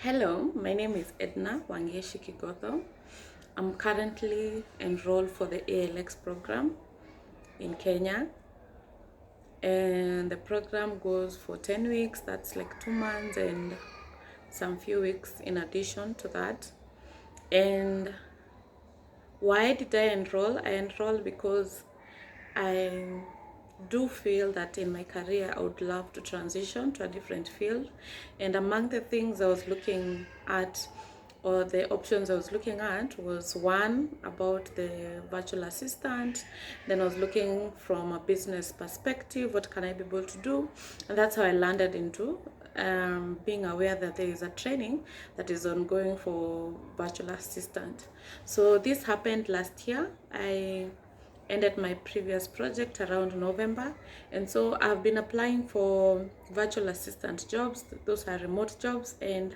Hello, my name is Edna Wangeshi Kigotho. I'm currently enrolled for the ALX program in Kenya, and the program goes for 10 weeks. That's like 2 months and some few weeks in addition to that. And why did I enroll? I enrolled because I do feel that in my career I would love to transition to a different field, and among the things I was looking at, or the options I was looking at, was one about the virtual assistant. Then I was looking from a business perspective, what can I be able to do? And that's how I landed into being aware that there is a training that is ongoing for virtual assistant. So this happened last year. I ended my previous project around November, and so I've been applying for virtual assistant jobs. Those are remote jobs, and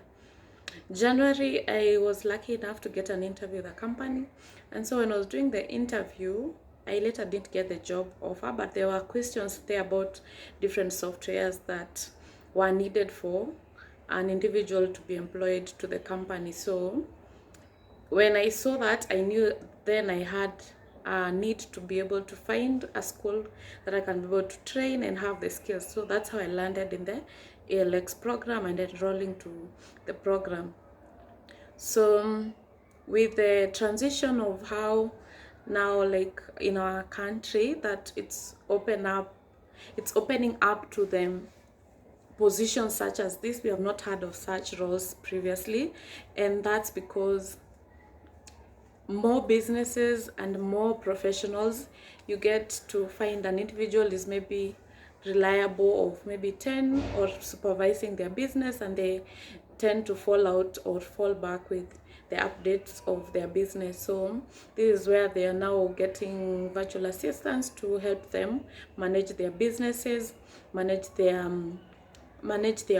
January I was lucky enough to get an interview with a company. And so when I was doing the interview, I later didn't get the job offer, but there were questions there about different softwares that were needed for an individual to be employed to the company. So when I saw that, I knew then I had a need to be able to find a school that I can be able to train and have the skills. So that's how I landed in the ALX program and enrolling to the program. So with the transition of how now, like in our country, that it's opening up to them positions such as this. We have not heard of such roles previously, and that's because more businesses and more professionals, you get to find an individual is maybe reliable of maybe 10 or supervising their business, and they tend to fall out or fall back with the updates of their business. So this is where they are now getting virtual assistants to help them manage their businesses, manage their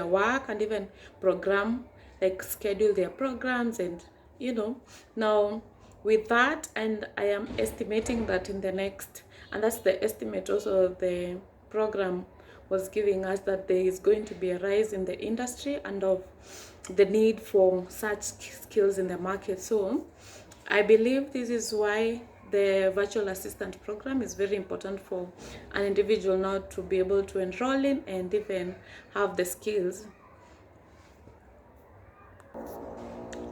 work, and even program, like schedule their programs. And now with that, and I am estimating that in the next, and that's the estimate also the program was giving us, that there is going to be a rise in the industry and of the need for such skills in the market. So I believe this is why the virtual assistant program is very important for an individual now to be able to enroll in and even have the skills.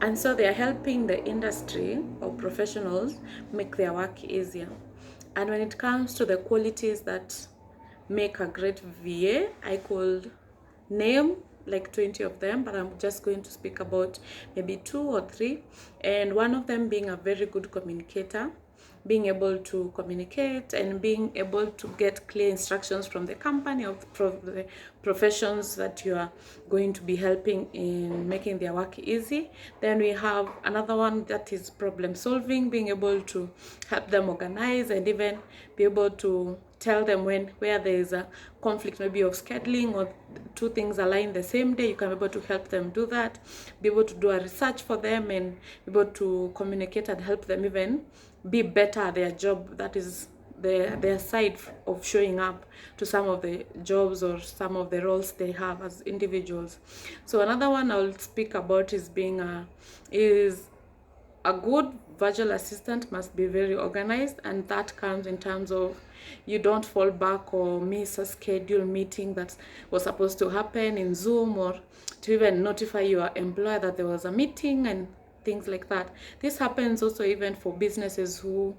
And so they are helping the industry or professionals make their work easier. And when it comes to the qualities that make a great VA, I could name like 20 of them, but I'm just going to speak about maybe 2 or 3. And one of them being a very good communicator, being able to communicate and being able to get clear instructions from the company of the professions that you are going to be helping in making their work easy. Then we have another one that is problem solving, being able to help them organize and even be able to tell them where there is a conflict, maybe of scheduling, or 2 things align the same day. You can be able to help them do that, be able to do a research for them, and be able to communicate and help them even be better at their job. That is their side of showing up to some of the jobs or some of the roles they have as individuals. So another one I'll speak about is being a good virtual assistant must be very organized, and that comes in terms of you don't fall back or miss a scheduled meeting that was supposed to happen in Zoom, or to even notify your employer that there was a meeting and things like that. This happens also even for businesses who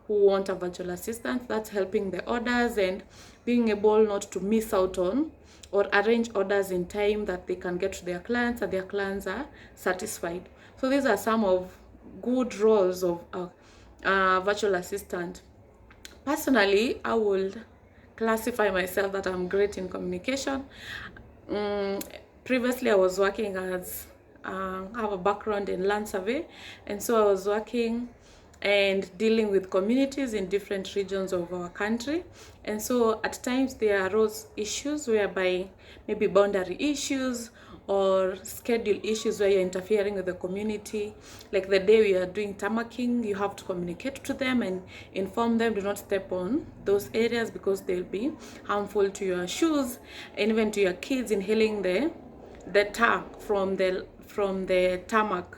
want a virtual assistant. That's helping the orders and being able not to miss out on or arrange orders in time that they can get to their clients and their clients are satisfied. So these are some of good roles of a virtual assistant. Personally, I would classify myself that I'm great in communication. Previously, I was working as I have a background in land survey, and so I was working and dealing with communities in different regions of our country. And so at times there arose issues whereby maybe boundary issues or schedule issues where you're interfering with the community. Like the day we are doing tamaking, you have to communicate to them and inform them, do not step on those areas because they'll be harmful to your shoes and even to your kids inhaling the tar from from the tarmac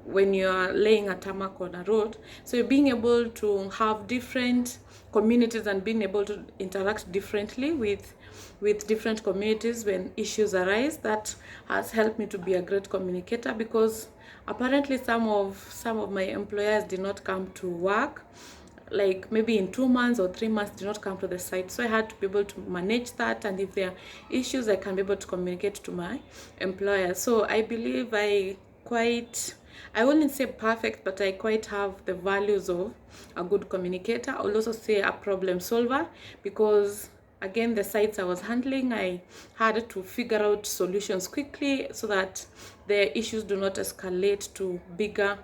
when you're laying a tarmac on a road. So you're being able to have different communities and being able to interact differently with different communities when issues arise. That has helped me to be a great communicator, because apparently some of my employers did not come to work, like maybe in 2 months or 3 months, did not come to the site. So I had to be able to manage that, and if there are issues, I can be able to communicate to my employer. So I believe I wouldn't say perfect, but I quite have the values of a good communicator. I will also say a problem solver, because again, the sites I was handling, I had to figure out solutions quickly so that the issues do not escalate to bigger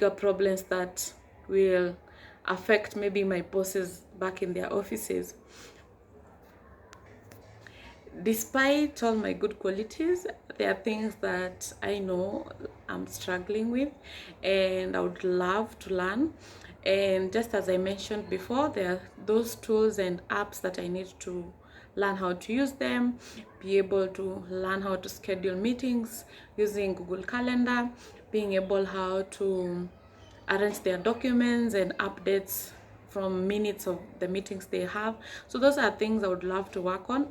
problems that will affect maybe my bosses back in their offices. Despite all my good qualities, there are things that I know I'm struggling with and I would love to learn. And just as I mentioned before, there are those tools and apps that I need to learn how to use them, be able to learn how to schedule meetings using Google Calendar, being able how to arrange their documents and updates from minutes of the meetings they have. So those are things I would love to work on.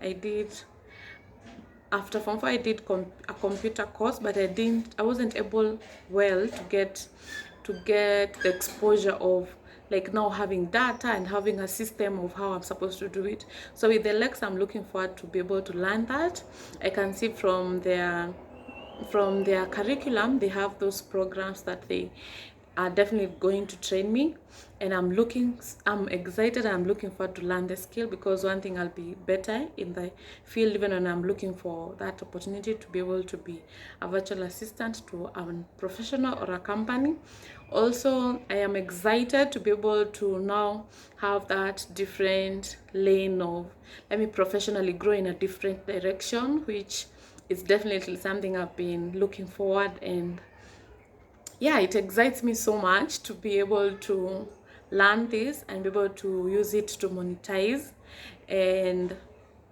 After Form 4, I did a computer course, but I wasn't able to get the exposure of like now having data and having a system of how I'm supposed to do it. So with the Lex, I'm looking forward to be able to learn that. I can see from their curriculum, they have those programs that they are definitely going to train me, and I'm excited. I'm looking forward to learn the skill, because one thing, I'll be better in the field even when I'm looking for that opportunity to be able to be a virtual assistant to a professional or a company. Also, I am excited to be able to now have that different lane of, let me professionally grow in a different direction, which is definitely something I've been looking forward. And yeah, it excites me so much to be able to learn this and be able to use it to monetize, and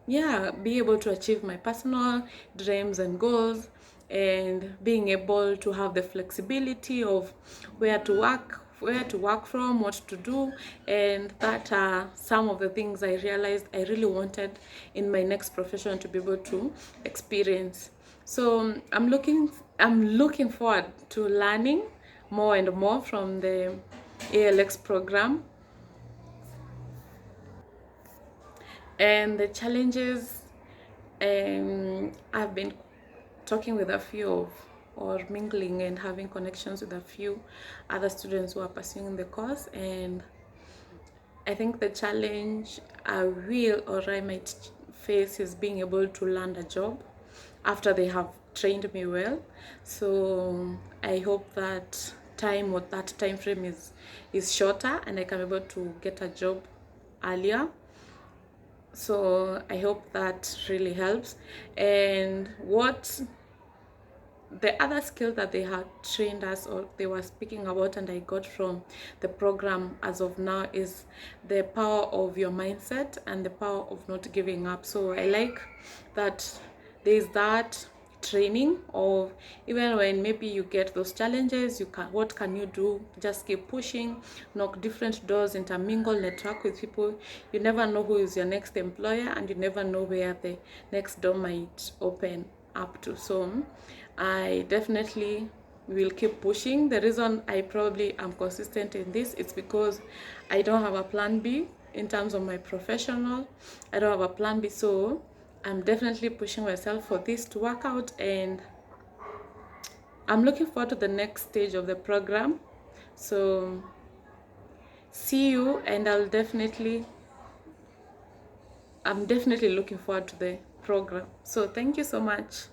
yeah, be able to achieve my personal dreams and goals, and being able to have the flexibility of where to work from, what to do. And that are some of the things I realized I really wanted in my next profession to be able to experience. So I'm looking forward to learning more and more from the ALX program. And the challenges, I've been talking with a few or mingling and having connections with a few other students who are pursuing the course, and I think the challenge I might face is being able to land a job after they have trained me well. So I hope that time frame is shorter and I can be able to get a job earlier. So I hope that really helps. And what the other skill that they had trained us, or they were speaking about, and I got from the program as of now, is the power of your mindset and the power of not giving up. So I like that there's that training of, even when maybe you get those challenges, what can you do? Just keep pushing, knock different doors, intermingle, network with people. You never know who is your next employer, and you never know where the next door might open up to. So I definitely will keep pushing. The reason I probably am consistent in this is because I don't have a plan B in terms of my professional. I don't have a plan B, so I'm definitely pushing myself for this to work out, and I'm looking forward to the next stage of the program. So see you, and I'm definitely looking forward to the program. So thank you so much.